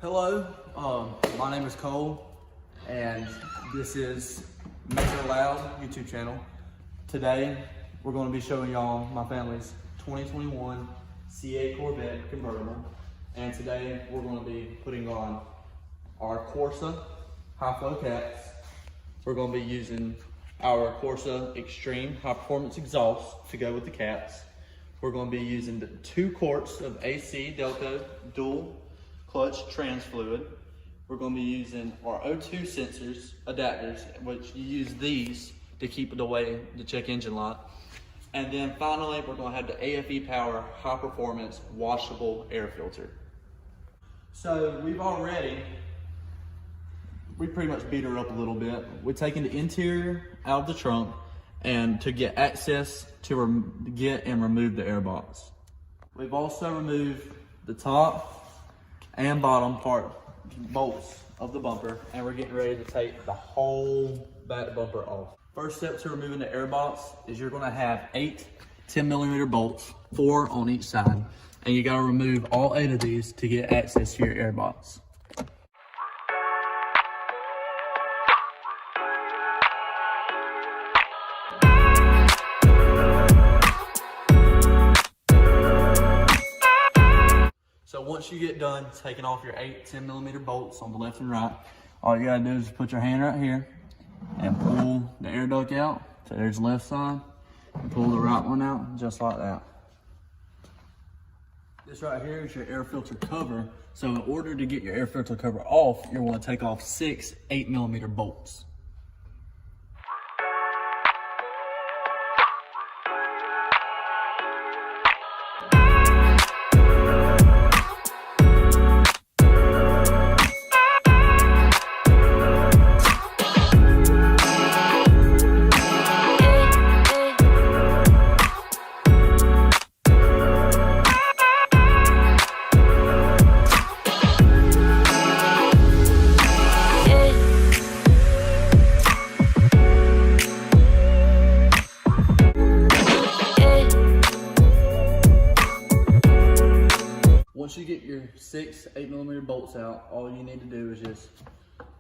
Hello, my name is Cole, and this is Make It Loud YouTube channel. Today, we're going to be showing y'all my family's 2021 C8 Corvette Convertible, and today we're going to be putting on our Corsa high flow caps. We're going to be using our Corsa Extreme high performance exhaust to go with the caps. We're going to be using the 2 quarts of AC Delco dual clutch trans fluid. We're going to be using our O2 sensors, adapters, which you use these to keep it away the check engine light. And then finally, we're going to have the AFE Power high performance washable air filter. So we pretty much beat her up a little bit. We're taking the interior out of the trunk and to get access to get and remove the air box. We've also removed the top and bottom part bolts of the bumper, and we're getting ready to take the whole back bumper off. First step to removing the air box is you're gonna have 8 10mm bolts, 4 on each side, and you gotta remove all 8 of these to get access to your air box. So once you get done taking off your 8 10mm bolts on the left and right, all you gotta do is put your hand right here and pull the air duct out. So there's the left side, and pull the right one out, just like that. This right here is your air filter cover. So in order to get your air filter cover off, you're gonna take off 6 8mm bolts. Once you get your 6 8mm bolts out, all you need to do is just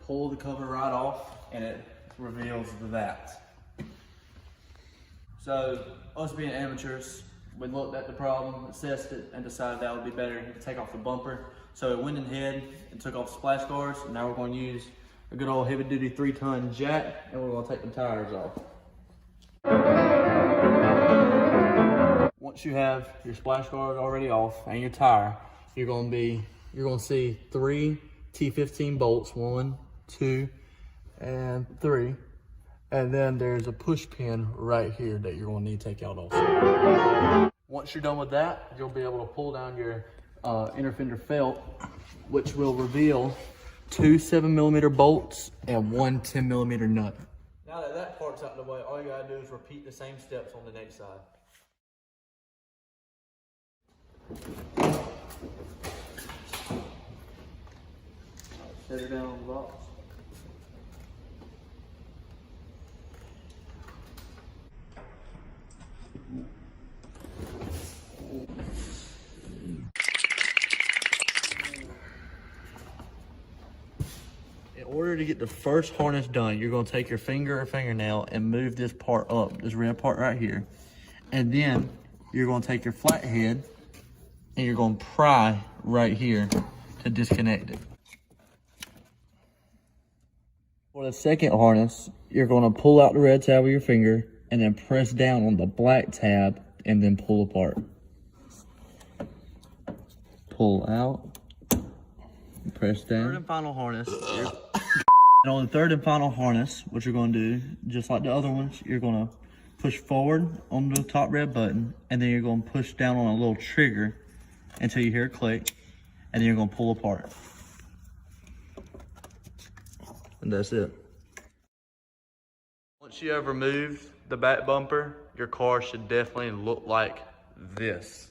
pull the cover right off and it reveals that. So us being amateurs, we looked at the problem, assessed it, and decided that would be better to take off the bumper. So it went ahead and took off the splash guards, and now we're going to use a good old heavy duty 3-ton jack, and we're going to take the tires off. Once you have your splash guard already off and your tire, you're going to see 3 T15 bolts, 1, 2, and 3. And then there's a push pin right here that you're going to need to take out also. Once you're done with that, you'll be able to pull down your inner fender felt, which will reveal 2 7mm bolts and 1 10mm nut. Now that that part's out of the way, all you gotta do is repeat the same steps on the next side. Set her down on the box. In order to get the first harness done, you're going to take your finger or fingernail and move this part up, this red part right here. And then you're going to take your flathead and you're going to pry right here to disconnect it. For the second harness, you're going to pull out the red tab with your finger and then press down on the black tab and then pull apart. Pull out, press down. Third and final harness. And on the third and final harness, what you're going to do, just like the other ones, you're going to push forward on the top red button, and then you're going to push down on a little trigger until you hear a click, and then you're going to pull apart. And that's it. Once you have removed the back bumper, your car should definitely look like this.